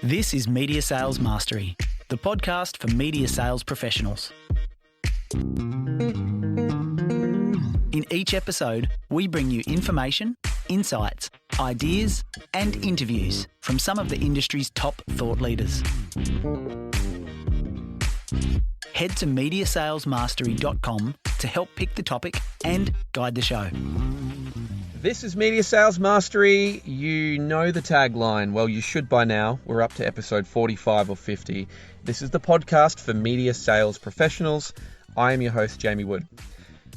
This is Media Sales Mastery, the podcast for media sales professionals. In each episode, we bring you information, insights, ideas, and interviews from some of the industry's top thought leaders. Head to mediasalesmastery.com to help pick the topic and guide the show. This is Media Sales Mastery. You know the tagline. Well, you should by now. We're up to episode 45 or 50. This is the podcast for media sales professionals. I am your host, Jamie Wood.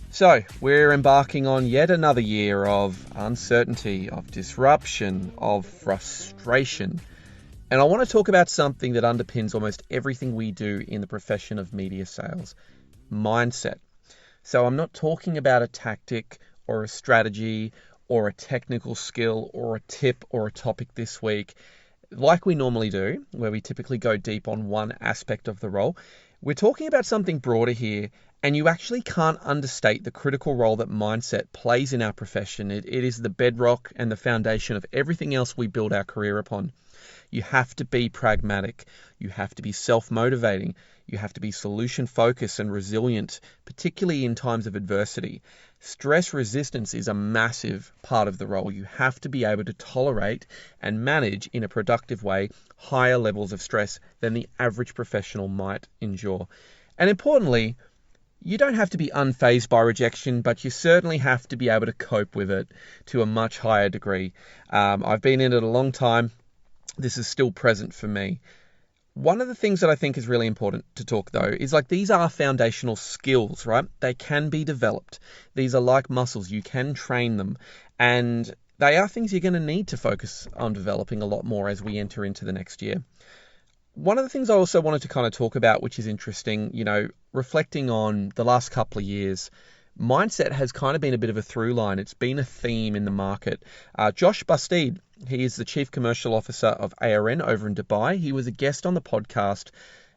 So, we're embarking on yet another year of uncertainty, of disruption, of frustration. And I want to talk about something that underpins almost everything we do in the profession of media sales: mindset. So I'm not talking about a tactic or a strategy or a technical skill or a tip or a topic this week, like we normally do, where we typically go deep on one aspect of the role. We're talking about something broader here, and you actually can't understate the critical role that mindset plays in our profession. It is the bedrock and the foundation of everything else we build our career upon. You have to be pragmatic. You have to be self-motivating. You have to be solution-focused and resilient, particularly in times of adversity. Stress resistance is a massive part of the role. You have to be able to tolerate and manage in a productive way higher levels of stress than the average professional might endure. And importantly, you don't have to be unfazed by rejection, but you certainly have to be able to cope with it to a much higher degree. I've been in it a long time. This is still present for me. One of the things that I think is really important to talk though is these are foundational skills, right? They can be developed. These are like muscles. You can train them, and they are things you're going to need to focus on developing a lot more as we enter into the next year. One of the things I also wanted to kind of talk about, which is interesting, reflecting on the last couple of years, mindset has kind of been a bit of a through line. It's been a theme in the market. Josh Bastide, he is the Chief Commercial Officer of ARN over in Dubai. He was a guest on the podcast,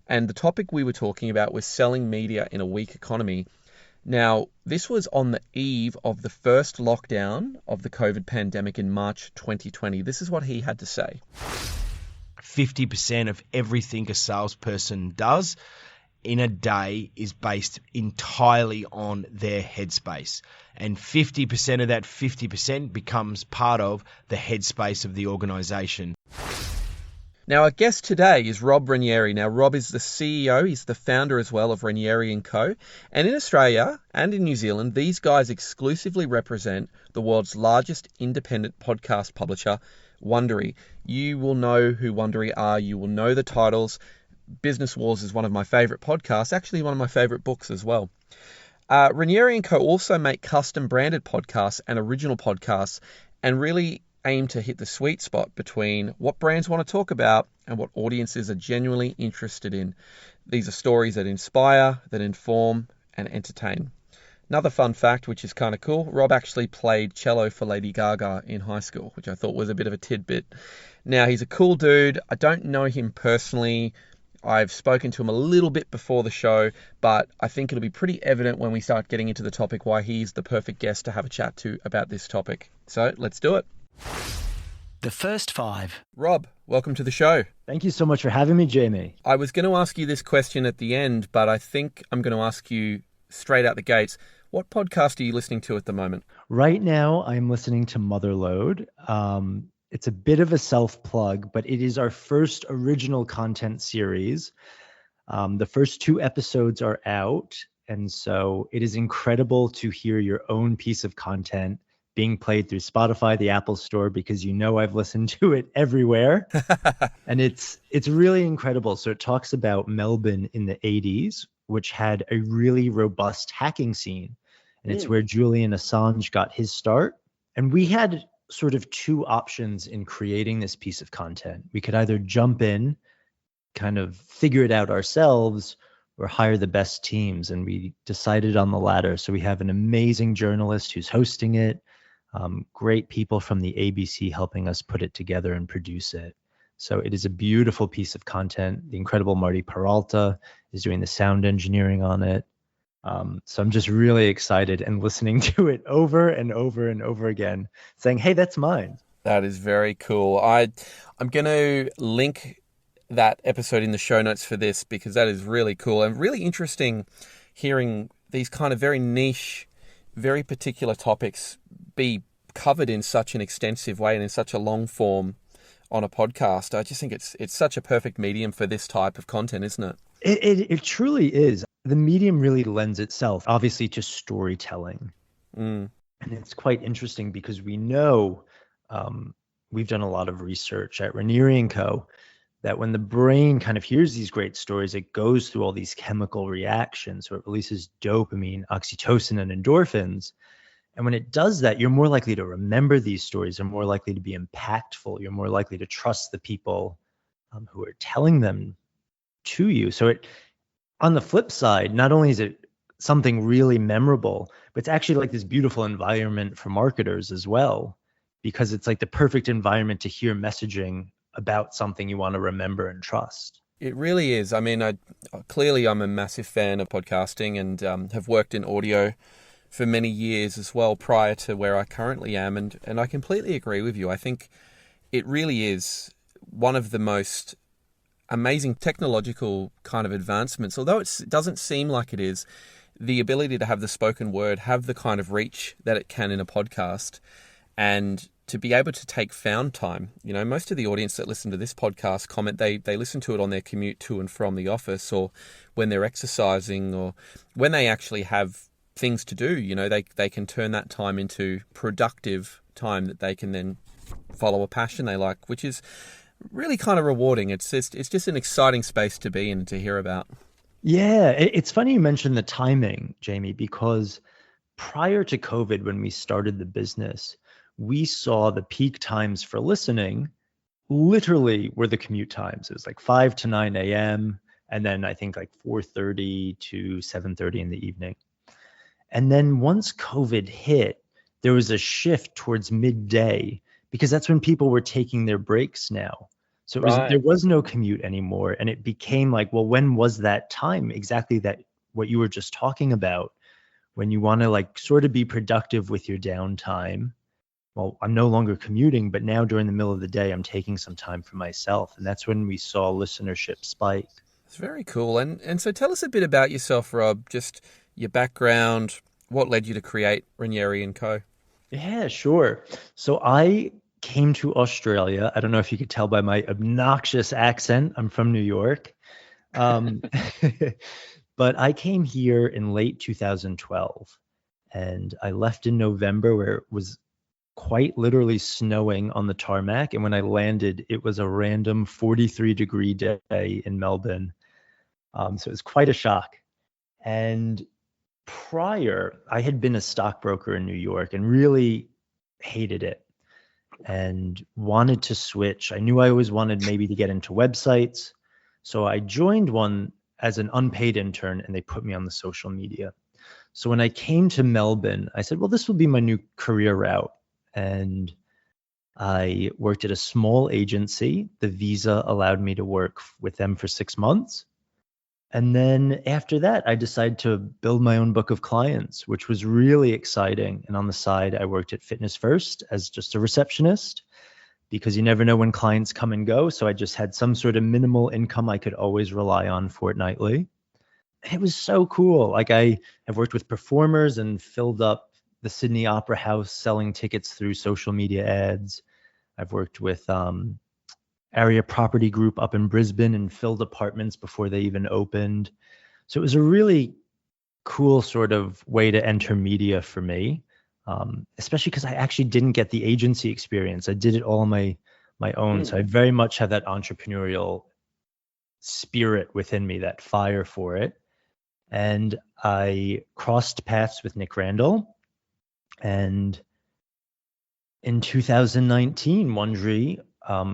and the topic we were talking about was selling media in a weak economy. Now, this was on the eve of the first lockdown of the COVID pandemic in March 2020. This is what he had to say. 50% of everything a salesperson does in a day is based entirely on their headspace. And 50% of that 50% becomes part of the headspace of the organization. Now, our guest today is Rob Ranieri. Now, Rob is the CEO. He's the founder as well of Ranieri Co. And in Australia and in New Zealand, these guys exclusively represent the world's largest independent podcast publisher, Wondery. You will know who Wondery are. You will know the titles. Business Wars is one of my favorite podcasts, actually one of my favorite books as well. Ranieri Co also make custom branded podcasts and original podcasts, and really aim to hit the sweet spot between what brands want to talk about and what audiences are genuinely interested in. These are stories that inspire, that inform, and entertain. Another fun fact, which is kind of cool, Rob actually played cello for Lady Gaga in high school, which I thought was a bit of a tidbit. Now, he's a cool dude. I don't know him personally. I've spoken to him a little bit before the show, but I think it'll be pretty evident when we start getting into the topic why he's the perfect guest to have a chat to about this topic. So let's do it. The first five. Rob, welcome to the show. Thank you so much for having me, Jamie. I was going to ask you this question at the end, but I think I'm going to ask you straight out the gates. What podcast are you listening to at the moment? Right now, I'm listening to Motherload. It's a bit of a self-plug, but it is our first original content series. The first 2 episodes are out, and so it is incredible to hear your own piece of content being played through Spotify, the Apple Store, because I've listened to it everywhere. And it's really incredible. So it talks about Melbourne in the 80s, which had a really robust hacking scene. And it's where Julian Assange got his start. And we had sort of 2 options in creating this piece of content. We could either jump in, kind of figure it out ourselves, or hire the best teams. And we decided on the latter. So we have an amazing journalist who's hosting it, great people from the ABC helping us put it together and produce it. So it is a beautiful piece of content. The incredible Marty Peralta is doing the sound engineering on it. So I'm just really excited and listening to it over and over and over again, saying, hey, that's mine. That is very cool. I'm going to link that episode in the show notes for this, because that is really cool and really interesting hearing these kind of very niche, very particular topics be covered in such an extensive way and in such a long form on a podcast. I just think it's such a perfect medium for this type of content, isn't it? It truly is. The medium really lends itself, obviously, to storytelling. And it's quite interesting because we know, we've done a lot of research at Ranieri Co, that when the brain kind of hears these great stories, it goes through all these chemical reactions. So it releases dopamine, oxytocin, and endorphins. And when it does that, you're more likely to remember these stories. You're more likely to be impactful. You're more likely to trust the people who are telling them to you. So on the flip side, not only is it something really memorable, but it's actually like this beautiful environment for marketers as well, because it's like the perfect environment to hear messaging about something you want to remember and trust. It really is. I mean, clearly I'm a massive fan of podcasting and have worked in audio for many years as well prior to where I currently am. And I completely agree with you. I think it really is one of the most amazing technological kind of advancements, although it doesn't seem like it is. The ability to have the spoken word, have the kind of reach that it can in a podcast, and to be able to take found time. You know, most of the audience that listen to this podcast comment they listen to it on their commute to and from the office, or when they're exercising, or when they actually have things to do. You know, they can turn that time into productive time that they can then follow a passion they like, which is really kind of rewarding. It's just an exciting space to be in and to hear about. Yeah, it's funny you mentioned the timing, Jamie, because prior to COVID, when we started the business, we saw the peak times for listening literally were the commute times. It was like 5 to 9 a.m. and then I think like 4:30 to 7:30 in the evening. And then once COVID hit, there was a shift towards midday because that's when people were taking their breaks now. So there was no commute anymore. And it became like, well, when was that time? Exactly that what you were just talking about, when you want to like sort of be productive with your downtime. Well, I'm no longer commuting, but now during the middle of the day, I'm taking some time for myself. And that's when we saw listenership spike. It's very cool. And so tell us a bit about yourself, Rob, just your background, what led you to create Ranieri Co? Yeah, sure. So I came to Australia. I don't know if you could tell by my obnoxious accent. I'm from New York. But I came here in late 2012 and I left in November where it was quite literally snowing on the tarmac. And when I landed, it was a random 43-degree day in Melbourne. So it was quite a shock. And prior, I had been a stockbroker in New York and really hated it and wanted to switch. I knew I always wanted maybe to get into websites. So I joined one as an unpaid intern and they put me on the social media. So when I came to Melbourne, I said, well, this will be my new career route. And I worked at a small agency. The visa allowed me to work with them for 6 months. And then after that, I decided to build my own book of clients, which was really exciting. And on the side, I worked at Fitness First as just a receptionist because you never know when clients come and go. So I just had some sort of minimal income I could always rely on fortnightly. It was so cool. Like I have worked with performers and filled up the Sydney Opera House selling tickets through social media ads. I've worked with Area Property Group up in Brisbane and filled apartments before they even opened. So it was a really cool sort of way to enter media for me, especially because I actually didn't get the agency experience. I did it all on my own. So I very much have that entrepreneurial spirit within me, that fire for it. And I crossed paths with Nick Randall. And in 2019, Wondery,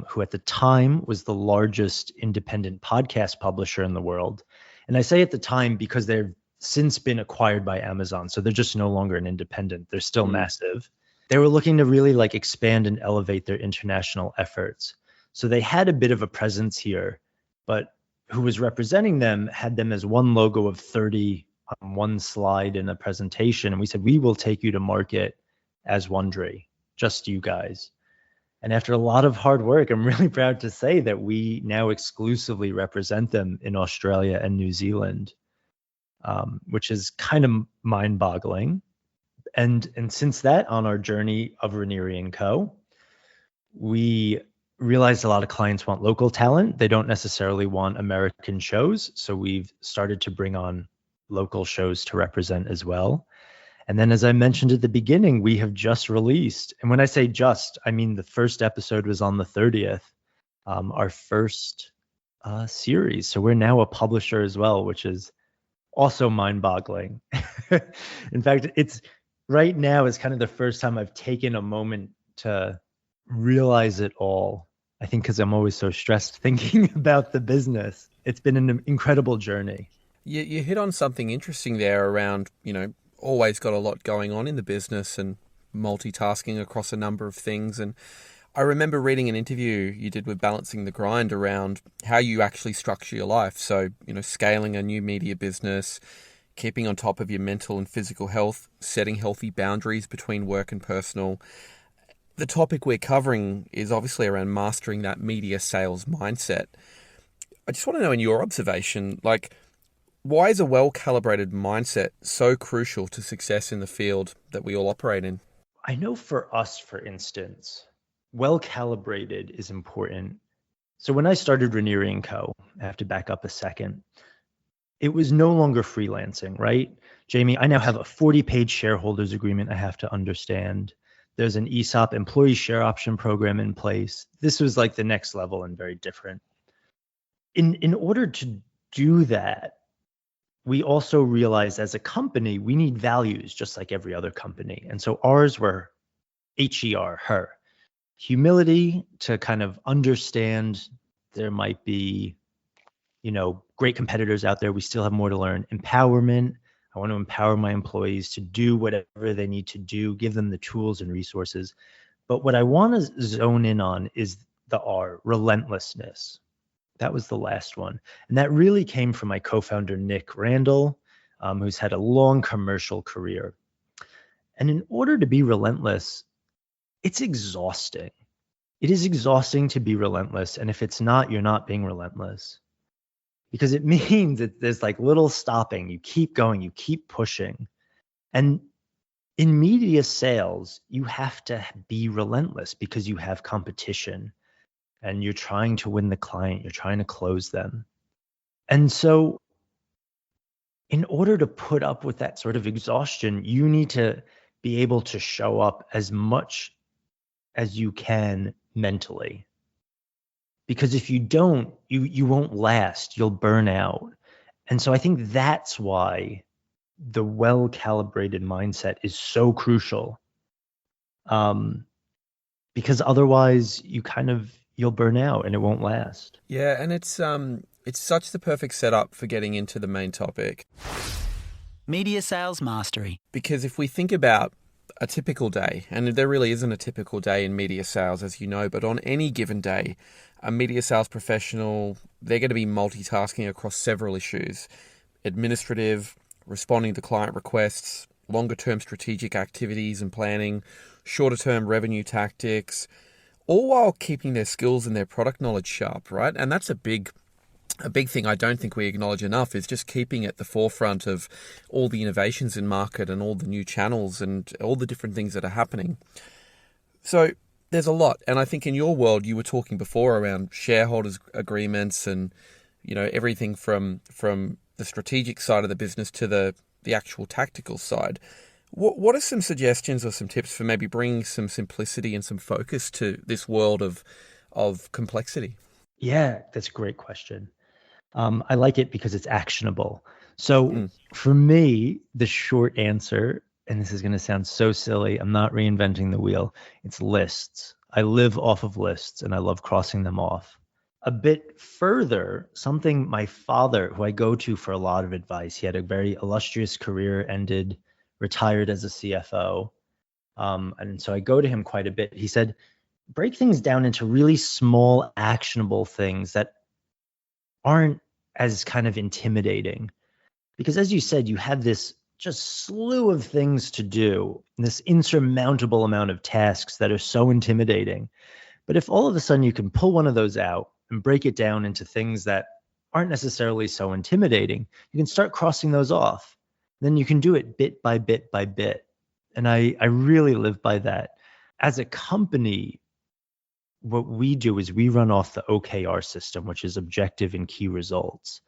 who at the time was the largest independent podcast publisher in the world. And I say at the time because they've since been acquired by Amazon. So they're just no longer an independent. They're still massive. They were looking to really like expand and elevate their international efforts. So they had a bit of a presence here, but who was representing them had them as one logo of 30 on one slide in a presentation. And we said, we will take you to market as Wondery, just you guys. And after a lot of hard work, I'm really proud to say that we now exclusively represent them in Australia and New Zealand, which is kind of mind-boggling. And since that, on our journey of Ranieri Co, we realized a lot of clients want local talent. They don't necessarily want American shows. So we've started to bring on local shows to represent as well. And then, as I mentioned at the beginning, we have just released, and when I say just, I mean the first episode was on the 30th, our first series. So we're now a publisher as well, which is also mind-boggling. In fact, it's right now is kind of the first time I've taken a moment to realize it all. I think because I'm always so stressed thinking about the business. It's been an incredible journey. You hit on something interesting there around, always got a lot going on in the business and multitasking across a number of things. And I remember reading an interview you did with Balancing the Grind around how you actually structure your life. So, scaling a new media business, keeping on top of your mental and physical health, setting healthy boundaries between work and personal. The topic we're covering is obviously around mastering that media sales mindset. I just want to know, in your observation, why is a well-calibrated mindset so crucial to success in the field that we all operate in? I know for us, for instance, well-calibrated is important. So when I started Ranieri Co, I have to back up a second. It was no longer freelancing, right? Jamie, I now have a 40-page shareholders agreement I have to understand. There's an ESOP, employee share option program, in place. This was like the next level and very different. In order to do that, we also realized as a company, we need values just like every other company. And so ours were HER, humility, to kind of understand there might be, great competitors out there. We still have more to learn. Empowerment. I want to empower my employees to do whatever they need to do, give them the tools and resources. But what I want to zone in on is the R, relentlessness. That was the last one. And that really came from my co-founder, Nick Randall, who's had a long commercial career. And in order to be relentless, it's exhausting. It is exhausting to be relentless. And if it's not, you're not being relentless. Because it means that there's little stopping. You keep going, you keep pushing. And in media sales, you have to be relentless because you have competition. And you're trying to win the client, you're trying to close them. And so in order to put up with that sort of exhaustion, you need to be able to show up as much as you can mentally. Because if you don't, you won't last, you'll burn out. And so I think that's why the well-calibrated mindset is so crucial. Because otherwise you'll burn out and it won't last. Yeah, and it's such the perfect setup for getting into the main topic. Media sales mastery. Because if we think about a typical day, and there really isn't a typical day in media sales, as you know, but on any given day, a media sales professional, they're going to be multitasking across several issues: administrative, responding to client requests, longer-term strategic activities and planning, shorter-term revenue tactics, all while keeping their skills and their product knowledge sharp, right? And that's a big thing I don't think we acknowledge enough, is just keeping at the forefront of all the innovations in market and all the new channels and all the different things that are happening. So there's a lot. And I think in your world, you were talking before around shareholders agreements and, everything from the strategic side of the business to the actual tactical side. What are some suggestions or some tips for maybe bringing some simplicity and some focus to this world of complexity? Yeah, that's a great question. I like it because it's actionable. So for me, the short answer, and this is going to sound so silly, I'm not reinventing the wheel, it's lists. I live off of lists and I love crossing them off. A bit further, something my father, who I go to for a lot of advice, he had a very illustrious career, retired as a CFO. And so I go to him quite a bit. He said, break things down into really small, actionable things that aren't as kind of intimidating. Because as you said, you have this just slew of things to do, this insurmountable amount of tasks that are so intimidating. But if all of a sudden you can pull one of those out and break it down into things that aren't necessarily so intimidating, you can start crossing those off. Then you can do it bit by bit by bit. And I really live by that. As a company, what we do is we run off the OKR system, which is objective and key results.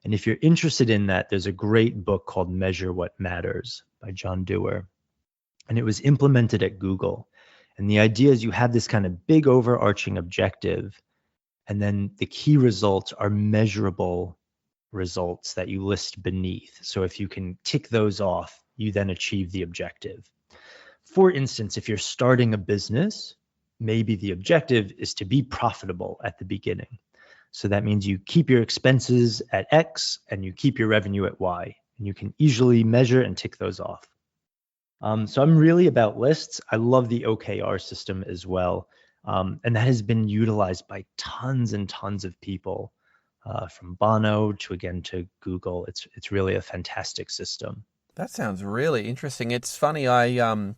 And if you're interested in that, there's a great book called Measure What Matters by John Dewar. And it was implemented at Google. And the idea is you have this kind of big overarching objective, and then the key results are measurable results that you list beneath. So if you can tick those off, you then achieve the objective. For instance, if you're starting a business, maybe the objective is to be profitable at the beginning. So that means you keep your expenses at X and you keep your revenue at Y, and you can easily measure and tick those off. So I'm really about lists. I love the OKR system as well. And that has been utilized by tons and tons of people, from Bono to Google. It's really a fantastic system. That sounds really interesting. It's funny, I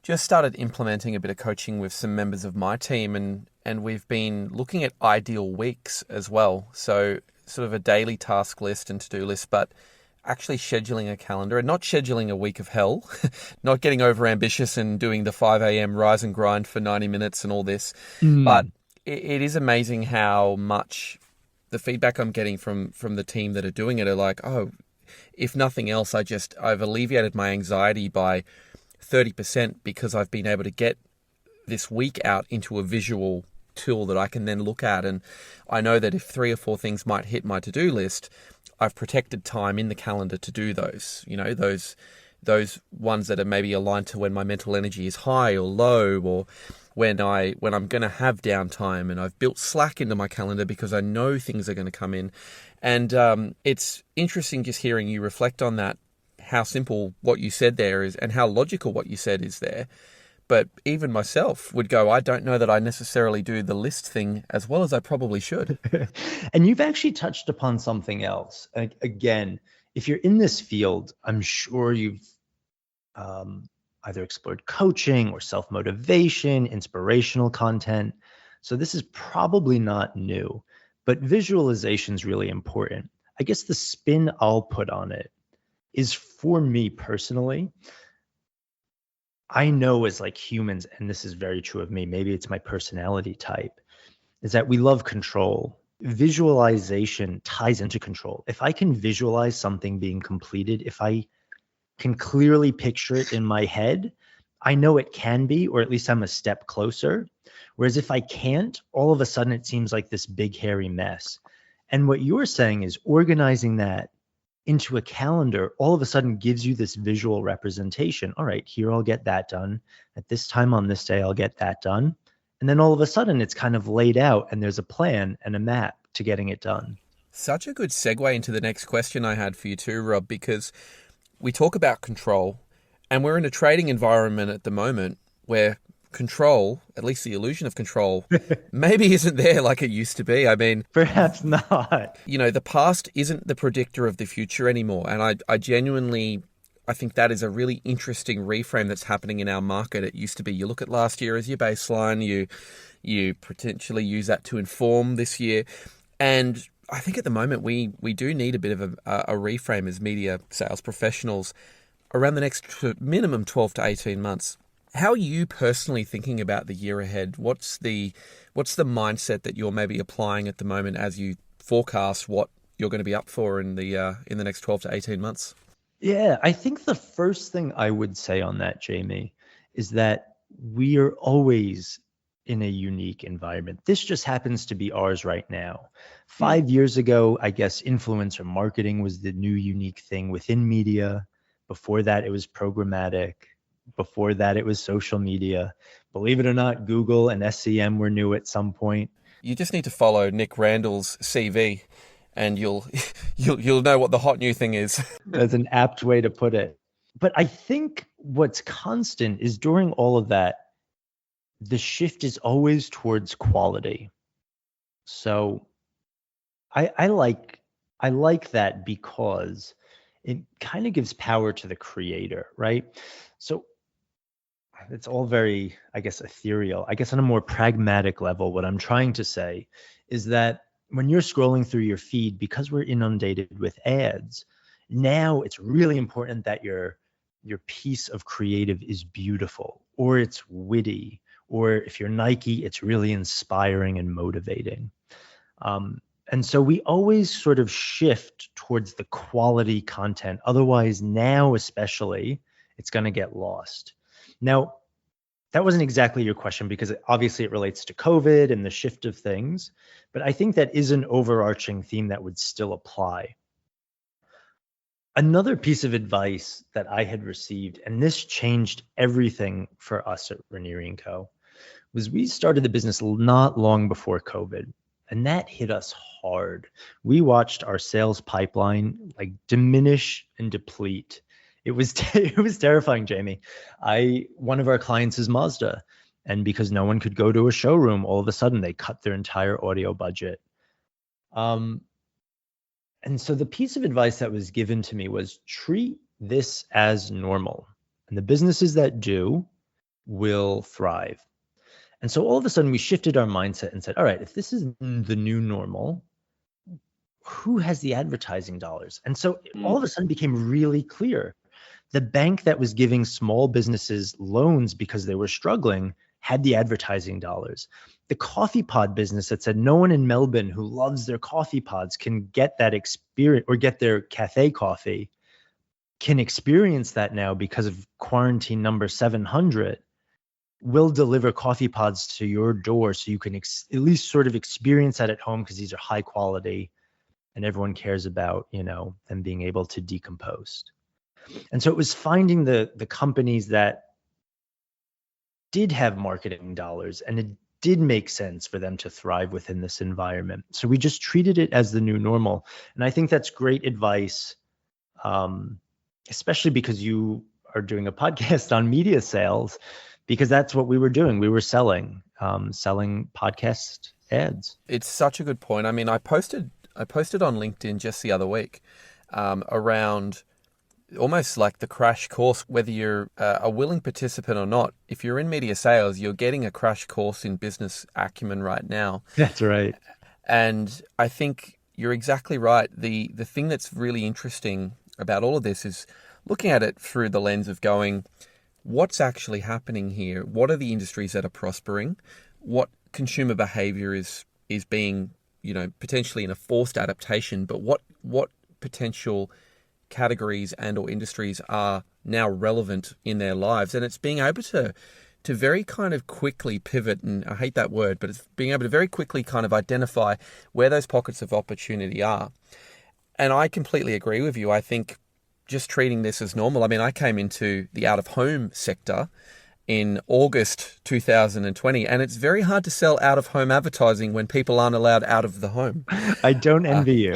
just started implementing a bit of coaching with some members of my team, and we've been looking at ideal weeks as well. So sort of a daily task list and to-do list, but actually scheduling a calendar and not scheduling a week of hell, not getting over ambitious and doing the 5 a.m. rise and grind for 90 minutes and all this. But it is amazing how much the feedback I'm getting from the team that are doing it are like, oh, if nothing else, I've alleviated my anxiety by 30% because I've been able to get this week out into a visual tool that I can then look at. And I know that if 3 or 4 things might hit my to-do list, I've protected time in the calendar to do those, those ones that are maybe aligned to when my mental energy is high or low, or when I'm going to have downtime, and I've built slack into my calendar because I know things are going to come in. And it's interesting just hearing you reflect on that, how simple what you said there is and how logical what you said is there. But even myself would go, I don't know that I necessarily do the list thing as well as I probably should. And you've actually touched upon something else. Again, if you're in this field, I'm sure you've either explored coaching or self-motivation, inspirational content. So this is probably not new, but visualization is really important. I guess the spin I'll put on it is, for me personally, I know as like humans, and this is very true of me, maybe it's my personality type, is that we love control. Visualization ties into control. If I can visualize something being completed, if I can clearly picture it in my head, I know it can be, or at least I'm a step closer. Whereas if I can't, all of a sudden it seems like this big hairy mess. And what you're saying is organizing that into a calendar all of a sudden gives you this visual representation. All right, here I'll get that done. At this time on this day, I'll get that done. And then all of a sudden it's kind of laid out and there's a plan and a map to getting it done. Such a good segue into the next question I had for you too, Rob, because we talk about control, and we're in a trading environment at the moment where control, at least the illusion of control, maybe isn't there like it used to be. I mean, perhaps not. The past isn't the predictor of the future anymore. And I genuinely think that is a really interesting reframe that's happening in our market. It used to be you look at last year as your baseline, you potentially use that to inform this year. And I think at the moment we do need a bit of a reframe as media sales professionals around the next minimum 12 to 18 months. How are you personally thinking about the year ahead? What's the mindset that you're maybe applying at the moment as you forecast what you're going to be up for in the next 12 to 18 months? Yeah, I think the first thing I would say on that, Jamie, is that we are always in a unique environment. This just happens to be ours right now. 5 years ago, I guess influencer marketing was the new unique thing within media. Before that, it was programmatic. Before that, it was social media. Believe it or not, Google and SEM were new at some point. You just need to follow Nick Randall's CV and you'll know what the hot new thing is. That's an apt way to put it. But I think what's constant is during all of that, the shift is always towards quality. So I like that because it kind of gives power to the creator, right? So it's all very, I guess, ethereal. I guess on a more pragmatic level, what I'm trying to say is that when you're scrolling through your feed, because we're inundated with ads, now it's really important that your piece of creative is beautiful, or it's witty, or if you're Nike, it's really inspiring and motivating. And so we always sort of shift towards the quality content. Otherwise, now especially, it's going to get lost. Now, that wasn't exactly your question because obviously it relates to COVID and the shift of things, but I think that is an overarching theme that would still apply. Another piece of advice that I had received, and this changed everything for us at Ranieri Co, was we started the business not long before COVID, and that hit us hard. We watched our sales pipeline like diminish and deplete. It was terrifying, Jamie. One of our clients is Mazda, and because no one could go to a showroom, all of a sudden they cut their entire audio budget. And so the piece of advice that was given to me was treat this as normal, and the businesses that do will thrive. And so all of a sudden we shifted our mindset and said, all right, if this is the new normal, who has the advertising dollars? And so it all of a sudden became really clear. The bank that was giving small businesses loans because they were struggling had the advertising dollars. The coffee pod business that said no one in Melbourne who loves their coffee pods can get that experience or get their cafe coffee can experience that now because of quarantine number 700 will deliver coffee pods to your door so you can at least sort of experience that at home because these are high quality and everyone cares about, them being able to decompose. And so it was finding the companies that did have marketing dollars and it did make sense for them to thrive within this environment. So we just treated it as the new normal. And I think that's great advice, especially because you are doing a podcast on media sales, because that's what we were doing. We were selling podcast ads. It's such a good point. I mean, I posted on LinkedIn just the other week around almost like the crash course, whether you're a willing participant or not. If you're in media sales, you're getting a crash course in business acumen right now. That's right. And I think you're exactly right. The thing that's really interesting about all of this is looking at it through the lens of going, what's actually happening here? What are the industries that are prospering? What consumer behavior is being, potentially in a forced adaptation, but what potential categories and or industries are now relevant in their lives? And it's being able to very kind of quickly pivot, and I hate that word, but it's being able to very quickly kind of identify where those pockets of opportunity are. And I completely agree with you. I think just treating this as normal. I mean, I came into the out-of-home sector in August 2020, and it's very hard to sell out-of-home advertising when people aren't allowed out of the home. I don't envy you.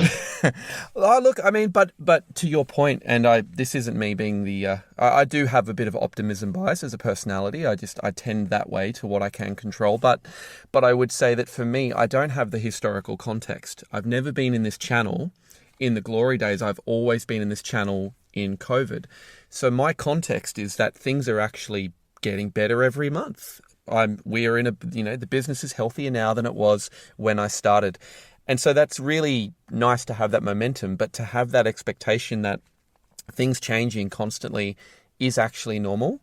Look, I mean, but to your point, and this isn't me being the, I do have a bit of optimism bias as a personality. I tend that way to what I can control. But I would say that for me, I don't have the historical context. I've never been in this channel in the glory days. I've always been in this channel in COVID. So my context is that things are actually getting better every month. We're in the business is healthier now than it was when I started. And so that's really nice to have that momentum, but to have that expectation that things changing constantly is actually normal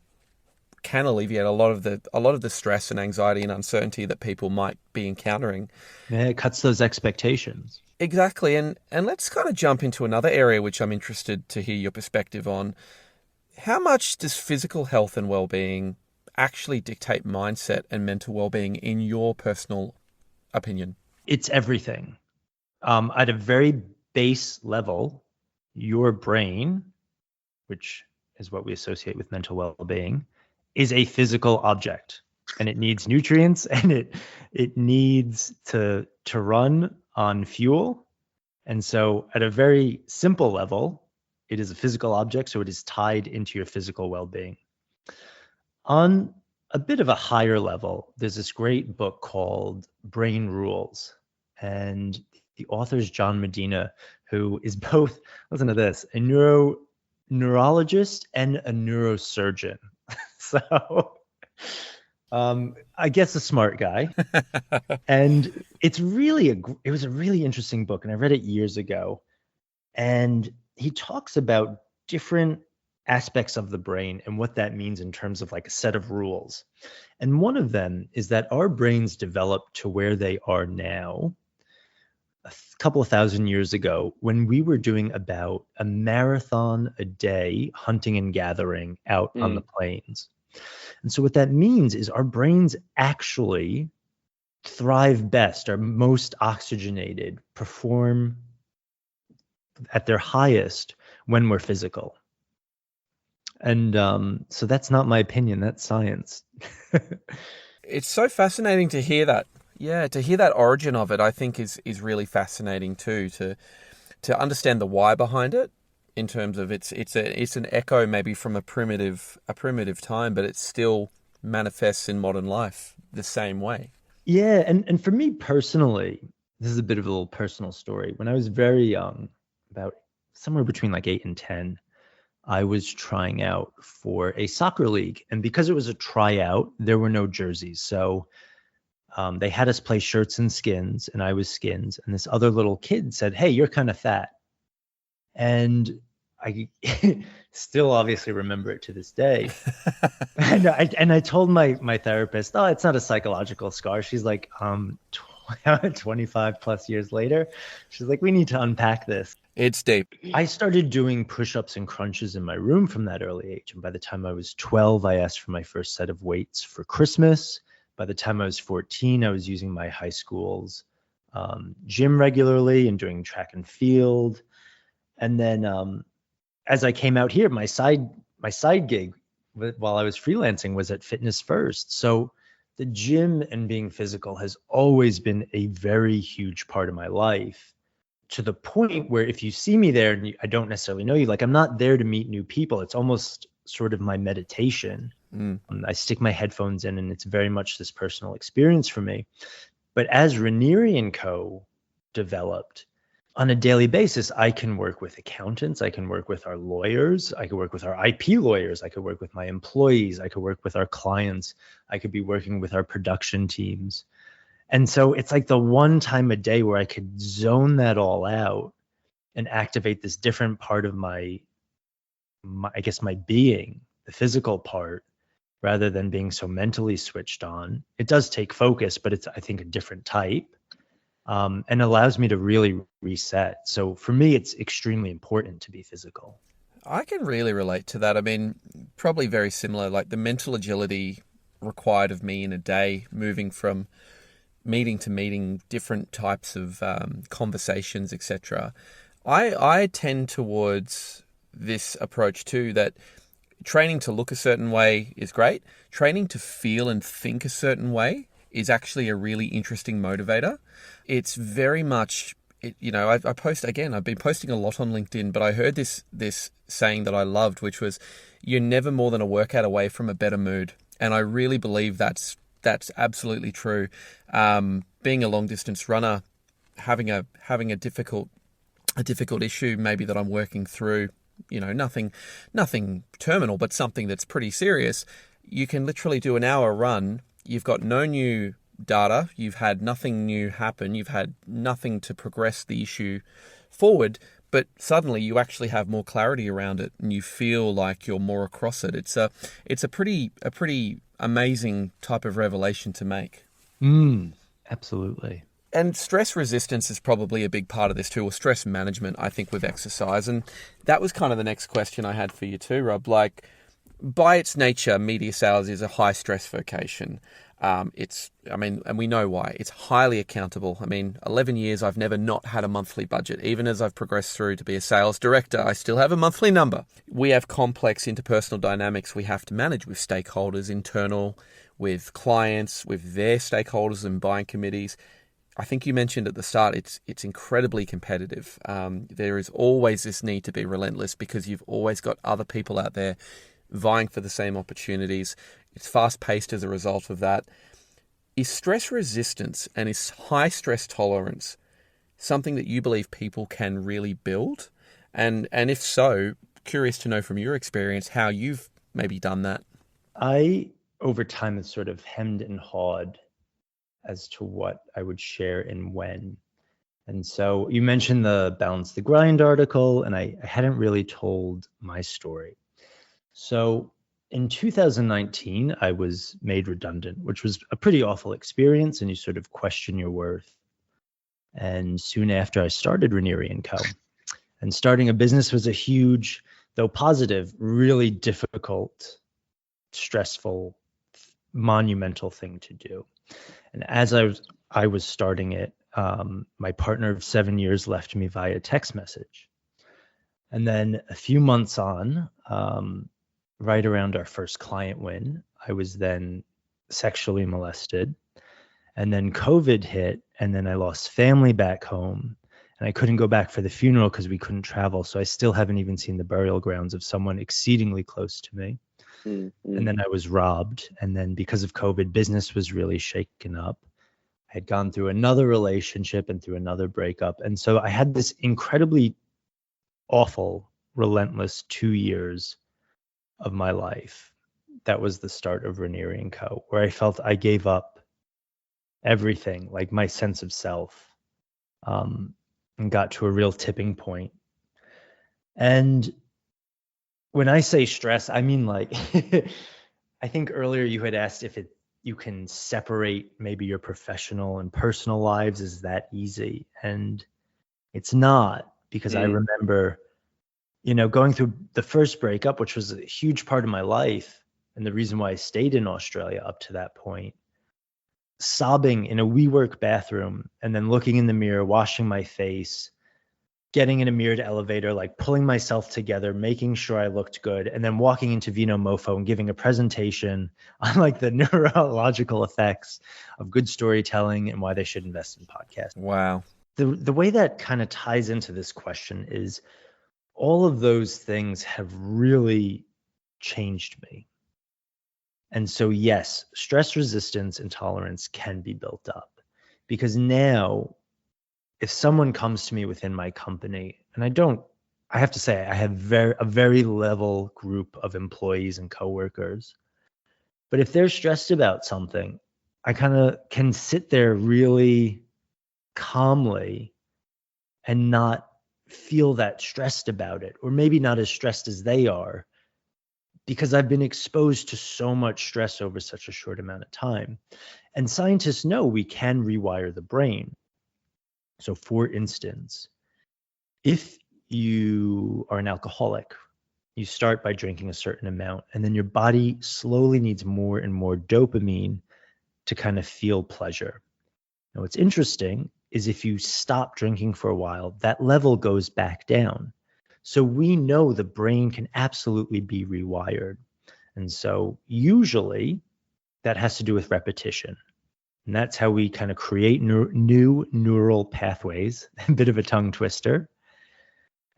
can alleviate a lot of the stress and anxiety and uncertainty that people might be encountering. Yeah, it cuts those expectations. Exactly. And let's kind of jump into another area which I'm interested to hear your perspective on. How much does physical health and well-being actually dictate mindset and mental well-being in your personal opinion? It's everything. At a very base level, your brain, which is what we associate with mental well-being, is a physical object, and it needs nutrients, and it needs to run on fuel. And so at a very simple level, it is a physical object, so it is tied into your physical well-being. On a bit of a higher level, there's this great book called Brain Rules, and the author is John Medina, who is both, listen to this, a neurologist and a neurosurgeon. So I guess a smart guy. And it was a really interesting book, and I read it years ago. And he talks about different aspects of the brain and what that means in terms of like a set of rules. And one of them is that our brains developed to where they are now a couple of thousand years ago when we were doing about a marathon a day hunting and gathering out on the plains. And so what that means is our brains actually thrive best, are most oxygenated, perform at their highest when we're physical. And so that's not my opinion, that's science. It's so fascinating to hear that. Yeah, to hear that origin of it, I think is really fascinating too, to understand the why behind it. In terms of it's an echo maybe from a primitive time, but it still manifests in modern life the same way. Yeah, and for me personally, this is a bit of a little personal story. When I was very young, about somewhere between like 8 and 10, I was trying out for a soccer league, and because it was a tryout, there were no jerseys, so they had us play shirts and skins, and I was skins, and this other little kid said, "Hey, you're kind of fat," and I still obviously remember it to this day. And I told my therapist, "Oh, it's not a psychological scar." She's like, 25 plus years later, she's like, "We need to unpack this." It's deep. I started doing push-ups and crunches in my room from that early age. And by the time I was 12, I asked for my first set of weights for Christmas. By the time I was 14, I was using my high school's gym regularly and doing track and field. And then as I came out here, my side gig while I was freelancing was at Fitness First. So the gym and being physical has always been a very huge part of my life, to the point where if you see me there and I don't necessarily know you, like I'm not there to meet new people. It's almost sort of my meditation. I stick my headphones in and it's very much this personal experience for me. But as Ranieri Co developed, on a daily basis, I can work with accountants, I can work with our lawyers, I can work with our IP lawyers, I could work with my employees, I could work with our clients, I could be working with our production teams. And so it's like the one time a day where I could zone that all out and activate this different part of my I guess my being, the physical part, rather than being so mentally switched on. It does take focus, but it's, I think, a different type. And allows me to really reset. So for me, it's extremely important to be physical. I can really relate to that. I mean, probably very similar, like the mental agility required of me in a day, moving from meeting to meeting, different types of conversations, etc. I tend towards this approach too, that training to look a certain way is great. Training to feel and think a certain way is actually a really interesting motivator. It's very much, I post, again, I've been posting a lot on LinkedIn, but I heard this saying that I loved, which was, you're never more than a workout away from a better mood. And I really believe that's absolutely true. Being a long distance runner, having a difficult issue maybe that I'm working through, nothing terminal, but something that's pretty serious. You can literally do an hour run. You've got no new data. You've had nothing new happen. You've had nothing to progress the issue forward, but suddenly you actually have more clarity around it and you feel like you're more across it. It's a pretty amazing type of revelation to make. Absolutely. And stress resistance is probably a big part of this too, or stress management, I think, with exercise. And that was kind of the next question I had for you too, Rob. Like, by its nature, media sales is a high stress vocation. And we know why. It's highly accountable. 11 years, I've never not had a monthly budget. Even as I've progressed through to be a sales director, I still have a monthly number. We have complex interpersonal dynamics we have to manage with stakeholders, internal, with clients, with their stakeholders and buying committees. I think you mentioned at the start, it's incredibly competitive. There is always this need to be relentless because you've always got other people out there vying for the same opportunities. It's fast-paced as a result of that. Is stress resistance and is high stress tolerance something that you believe people can really build? And if so, curious to know from your experience how you've maybe done that. I over time it's sort of hemmed and hawed as to what I would share and when. And so you mentioned the Balance the Grind article, and I hadn't really told my story. So in 2019, I was made redundant, which was a pretty awful experience, and you sort of question your worth. And soon after, I started Ranieri Co. And starting a business was a huge, though positive, really difficult, stressful, monumental thing to do. And as I was starting it, my partner of 7 years left me via text message. And then a few months on, right around our first client win, I was then sexually molested. And then COVID hit, and then I lost family back home. And I couldn't go back for the funeral because we couldn't travel. So I still haven't even seen the burial grounds of someone exceedingly close to me. Mm-hmm. And then I was robbed. And then because of COVID, business was really shaken up. I had gone through another relationship and through another breakup. And so I had this incredibly awful, relentless 2 years of my life. That was the start of Ranieri Co., where I felt I gave up everything, like my sense of self, and got to a real tipping point. And when I say stress, I mean like, I think earlier you had asked if you can separate maybe your professional and personal lives. Is that easy? And it's not, because I remember, going through the first breakup, which was a huge part of my life, and the reason why I stayed in Australia up to that point, sobbing in a WeWork bathroom, and then looking in the mirror, washing my face, getting in a mirrored elevator, like pulling myself together, making sure I looked good, and then walking into Vino Mofo and giving a presentation on like the neurological effects of good storytelling and why they should invest in podcasts. Wow. The way that kind of ties into this question is all of those things have really changed me. And so, yes, stress resistance and tolerance can be built up, because now if someone comes to me within my company, and I have to say I have a very level group of employees and coworkers, but if they're stressed about something, I kind of can sit there really calmly and not feel that stressed about it, or maybe not as stressed as they are, because I've been exposed to so much stress over such a short amount of time. And scientists know we can rewire the brain. So for instance, if you are an alcoholic, you start by drinking a certain amount, and then your body slowly needs more and more dopamine to kind of feel pleasure. Now, what's interesting is if you stop drinking for a while, that level goes back down. So we know the brain can absolutely be rewired. And so usually that has to do with repetition. And that's how we kind of create new neural pathways, a bit of a tongue twister.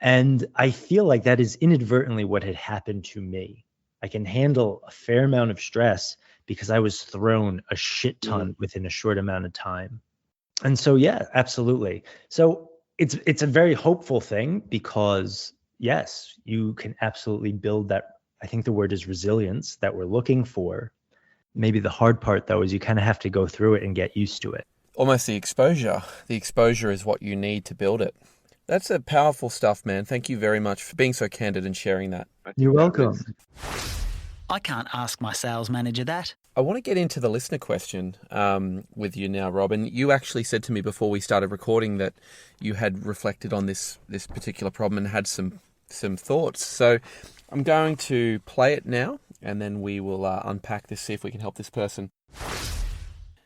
And I feel like that is inadvertently what had happened to me. I can handle a fair amount of stress because I was thrown a shit ton within a short amount of time. And so, yeah, absolutely. So it's a very hopeful thing, because yes, you can absolutely build that. I think the word is resilience that we're looking for. Maybe the hard part, though, is you kind of have to go through it and get used to it. Almost the exposure. The exposure is what you need to build it. That's a powerful stuff, man. Thank you very much for being so candid and sharing that. You're welcome. I can't ask my sales manager that. I want to get into the listener question with you now, Robin. You actually said to me before we started recording that you had reflected on this particular problem and had some thoughts. So I'm going to play it now, and then we will unpack this, see if we can help this person.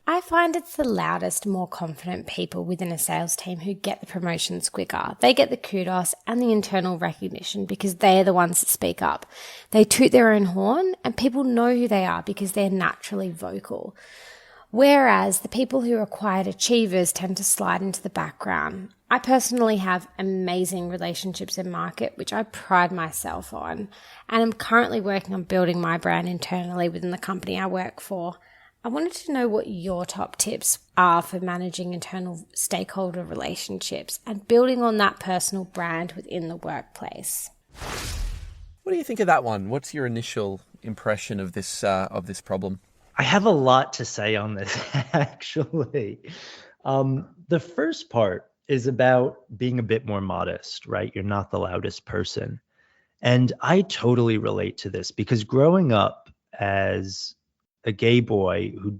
I find it's the loudest, more confident people within a sales team who get the promotions quicker. They get the kudos and the internal recognition because they are the ones that speak up. They toot their own horn, and people know who they are because they're naturally vocal. Whereas the people who are quiet achievers tend to slide into the background. I personally have amazing relationships in market, which I pride myself on, and I'm currently working on building my brand internally within the company I work for. I wanted to know what your top tips are for managing internal stakeholder relationships and building on that personal brand within the workplace. What do you think of that one? What's your initial impression of this problem? I have a lot to say on this, actually. The first part is about being a bit more modest, right? You're not the loudest person. And I totally relate to this because growing up as a gay boy who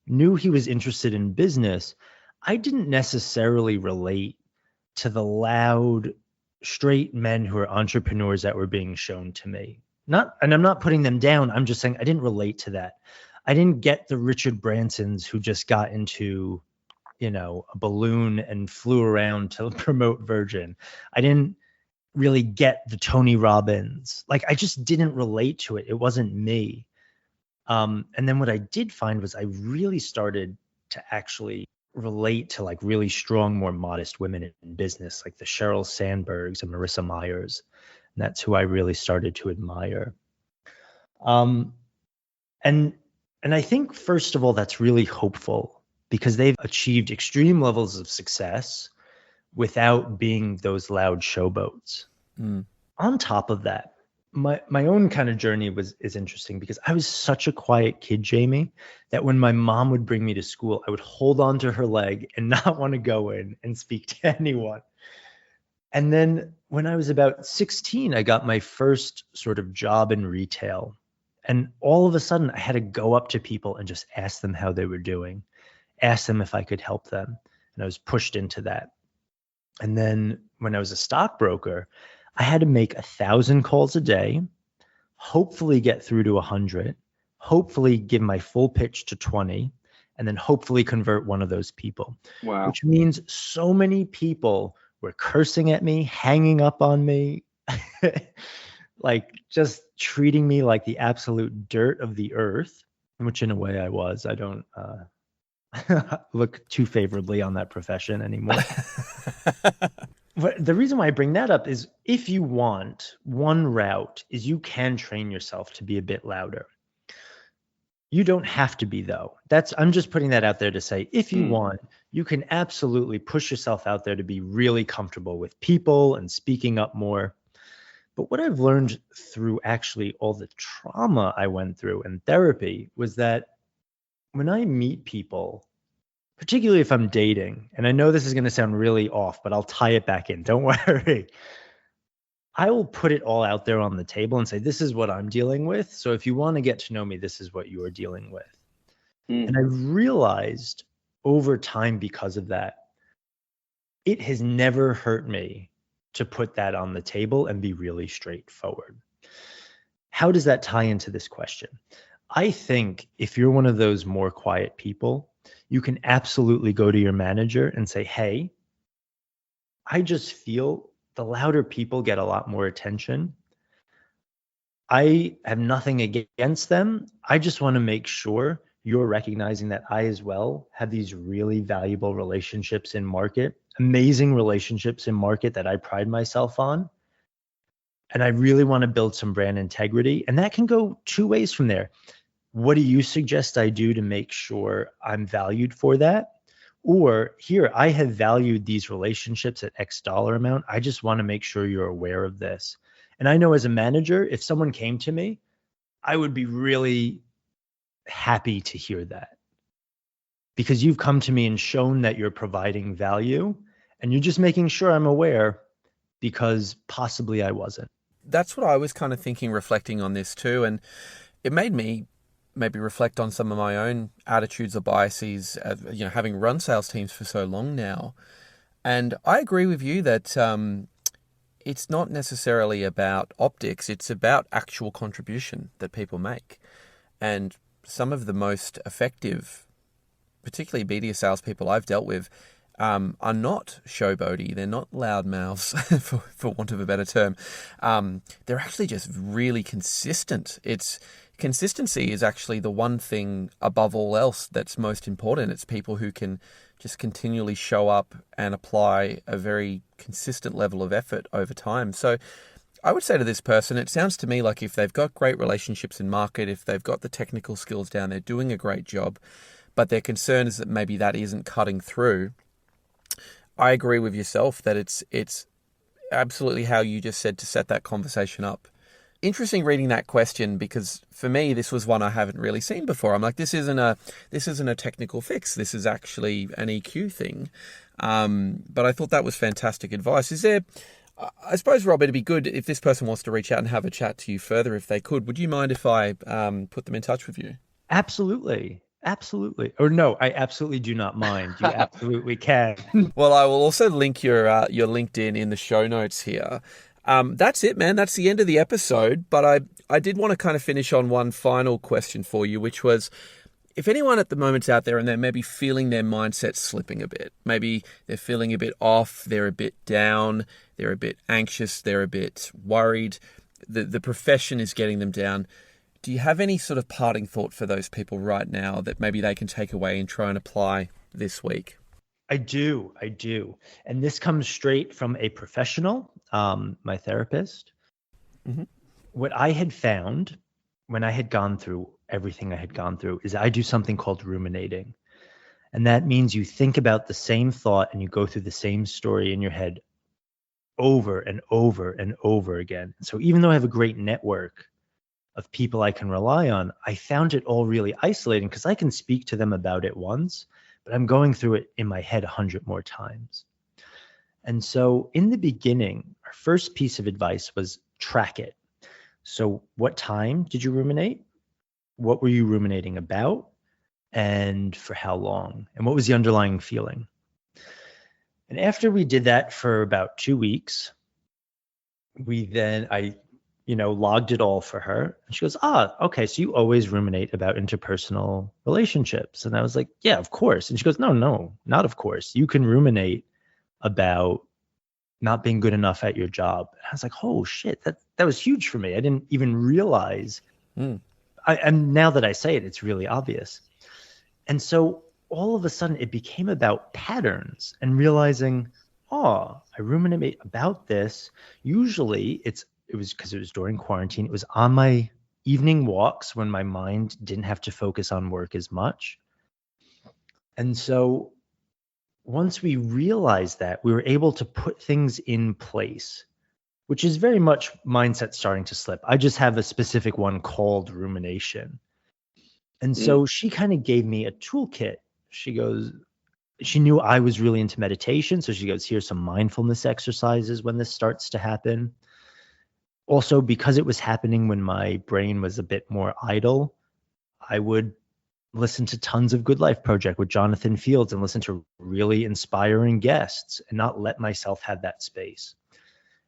knew he was interested in business, I didn't necessarily relate to the loud, straight men who are entrepreneurs that were being shown to me. And I'm not putting them down. I'm just saying I didn't relate to that. I didn't get the Richard Bransons who just got into, a balloon and flew around to promote Virgin. I didn't really get the Tony Robbins. Like, I just didn't relate to it. It wasn't me. And then what I did find was I really started to actually relate to like really strong, more modest women in business, like the Sheryl Sandbergs and Marissa Myers. And that's who I really started to admire. And I think, first of all, that's really hopeful because they've achieved extreme levels of success without being those loud showboats. On top of that, my own kind of journey is interesting because I was such a quiet kid, Jamie, that when my mom would bring me to school, I would hold on to her leg and not want to go in and speak to anyone. And then when I was about 16, I got my first sort of job in retail. And all of a sudden, I had to go up to people and just ask them how they were doing, ask them if I could help them. And I was pushed into that. And then when I was a stockbroker, I had to make 1,000 calls a day, hopefully get through to 100, hopefully give my full pitch to 20, and then hopefully convert one of those people. Wow. Which means so many people were cursing at me, hanging up on me, like just treating me like the absolute dirt of the earth, which in a way I was. I don't look too favorably on that profession anymore. But the reason why I bring that up is if you want, one route is you can train yourself to be a bit louder. You don't have to be, though. I'm just putting that out there to say, if you want, you can absolutely push yourself out there to be really comfortable with people and speaking up more. But what I've learned through actually all the trauma I went through in therapy was that when I meet people, particularly if I'm dating, and I know this is going to sound really off, but I'll tie it back in. Don't worry. I will put it all out there on the table and say, this is what I'm dealing with. So if you want to get to know me, this is what you are dealing with. And I realized over time, because of that, it has never hurt me to put that on the table and be really straightforward. How does that tie into this question? I think if you're one of those more quiet people, you can absolutely go to your manager and say, hey, I just feel the louder people get a lot more attention. I have nothing against them. I just want to make sure you're recognizing that I as well have these really valuable relationships in market, amazing relationships in market that I pride myself on. And I really want to build some brand integrity. And that can go two ways from there. What do you suggest I do to make sure I'm valued for that? Or here, I have valued these relationships at X dollar amount. I just want to make sure you're aware of this. And I know as a manager, if someone came to me, I would be really happy to hear that because you've come to me and shown that you're providing value and you're just making sure I'm aware because possibly I wasn't. That's what I was kind of thinking, reflecting on this too. And it made me maybe reflect on some of my own attitudes or biases, having run sales teams for so long now. And I agree with you that it's not necessarily about optics. It's about actual contribution that people make. And some of the most effective, particularly media salespeople I've dealt with, are not showboaty. They're not loud mouths, for want of a better term. They're actually just really consistent. Consistency is actually the one thing above all else that's most important. It's people who can just continually show up and apply a very consistent level of effort over time. So I would say to this person, it sounds to me like if they've got great relationships in market, if they've got the technical skills down, they're doing a great job, but their concern is that maybe that isn't cutting through. I agree with yourself that it's absolutely how you just said to set that conversation up interesting reading that question, because for me, this was one I haven't really seen before. I'm like, this isn't a technical fix. This is actually an EQ thing. But I thought that was fantastic advice. Is there, I suppose, Rob, it'd be good if this person wants to reach out and have a chat to you further, if they could. Would you mind if I put them in touch with you? Absolutely. Absolutely. Or no, I absolutely do not mind. You absolutely can. Well, I will also link your LinkedIn in the show notes here. That's it, man. That's the end of the episode. But I did want to kind of finish on one final question for you, which was, if anyone at the moment's out there and they're maybe feeling their mindset slipping a bit, maybe they're feeling a bit off, they're a bit down, they're a bit anxious, they're a bit worried, the profession is getting them down. Do you have any sort of parting thought for those people right now that maybe they can take away and try and apply this week? I do. And this comes straight from a professional, my therapist. Mm-hmm. What I had found when I had gone through everything I had gone through is I do something called ruminating. And that means you think about the same thought and you go through the same story in your head over and over and over again. So even though I have a great network of people I can rely on, I found it all really isolating because I can speak to them about it once, but I'm going through it in my head 100 more times. And so in the beginning, our first piece of advice was track it. So what time did you ruminate? What were you ruminating about? And for how long? And what was the underlying feeling? And after we did that for about 2 weeks, I logged it all for her. And she goes, okay, so you always ruminate about interpersonal relationships. And I was like, yeah, of course. And she goes, no, not of course. You can ruminate about not being good enough at your job. And I was like, oh shit, that was huge for me. I didn't even realize. And now that I say it, it's really obvious. And so all of a sudden it became about patterns and realizing, I ruminate about this. Usually it was because it was during quarantine. It was on my evening walks when my mind didn't have to focus on work as much. And so once we realized that, we were able to put things in place, which is very much mindset starting to slip. I just have a specific one called rumination. And so she kind of gave me a toolkit. She knew I was really into meditation. So she goes, here's some mindfulness exercises when this starts to happen. Also, because it was happening when my brain was a bit more idle, I would listen to tons of Good Life Project with Jonathan Fields and listen to really inspiring guests and not let myself have that space.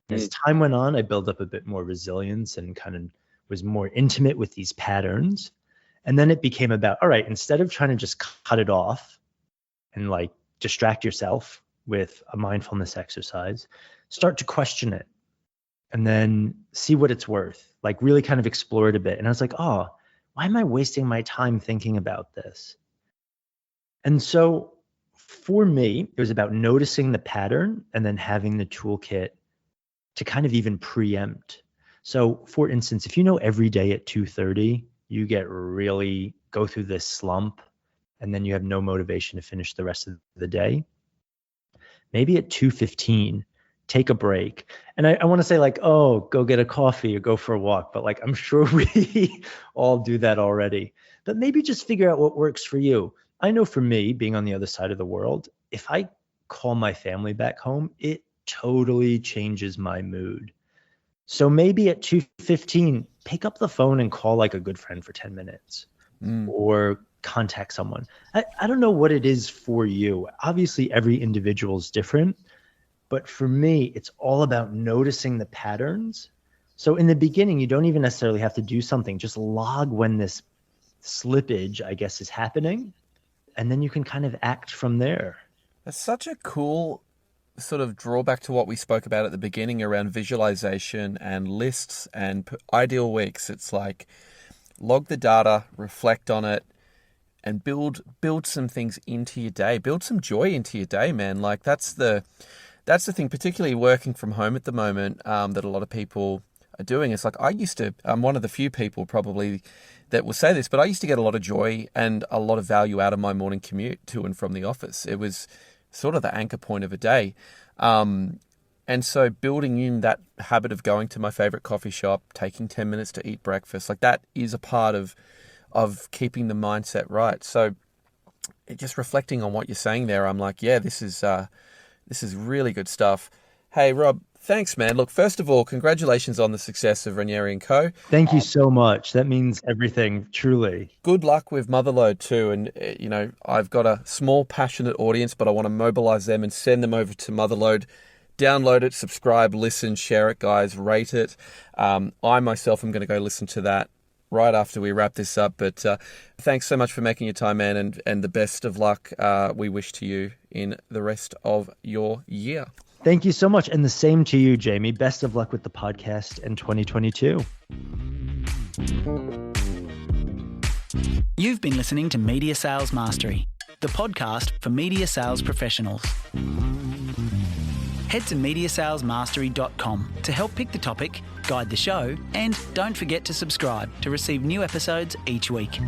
As time went on, I built up a bit more resilience and kind of was more intimate with these patterns. And then it became about, all right, instead of trying to just cut it off and like distract yourself with a mindfulness exercise, start to question it and then see what it's worth, like really kind of explore it a bit. And I was like, why am I wasting my time thinking about this? And so for me, it was about noticing the pattern and then having the toolkit to kind of even preempt. So for instance, if you know every day at 2:30, you go through this slump and then you have no motivation to finish the rest of the day, maybe at 2:15, take a break. And I want to say like, go get a coffee or go for a walk. But like, I'm sure we all do that already. But maybe just figure out what works for you. I know for me, being on the other side of the world, if I call my family back home, it totally changes my mood. So maybe at 2:15, pick up the phone and call like a good friend for 10 minutes or contact someone. I don't know what it is for you. Obviously, every individual is different. But for me, it's all about noticing the patterns. So in the beginning, you don't even necessarily have to do something. Just log when this slippage, I guess, is happening. And then you can kind of act from there. That's such a cool sort of drawback to what we spoke about at the beginning around visualization and lists and ideal weeks. It's like log the data, reflect on it, and build some things into your day. Build some joy into your day, man. Like that's the thing, particularly working from home at the moment, that a lot of people are doing. It's like I'm one of the few people probably that will say this, but I used to get a lot of joy and a lot of value out of my morning commute to and from the office. It was sort of the anchor point of a day. And so building in that habit of going to my favorite coffee shop, taking 10 minutes to eat breakfast, like that is a part of keeping the mindset right. So just reflecting on what you're saying there, I'm like, yeah, this is really good stuff. Hey, Rob, thanks, man. Look, first of all, congratulations on the success of Ranieri Co. Thank you so much. That means everything, truly. Good luck with Motherload too. And, I've got a small, passionate audience, but I want to mobilize them and send them over to Motherload. Download it, subscribe, listen, share it, guys, rate it. I myself am going to go listen to that right after we wrap this up. But thanks so much for making your time, man, and the best of luck we wish to you in the rest of your year. Thank you so much. And the same to you, Jamie. Best of luck with the podcast in 2022. You've been listening to Media Sales Mastery, the podcast for media sales professionals. Head to MediaSalesMastery.com to help pick the topic, guide the show, and don't forget to subscribe to receive new episodes each week.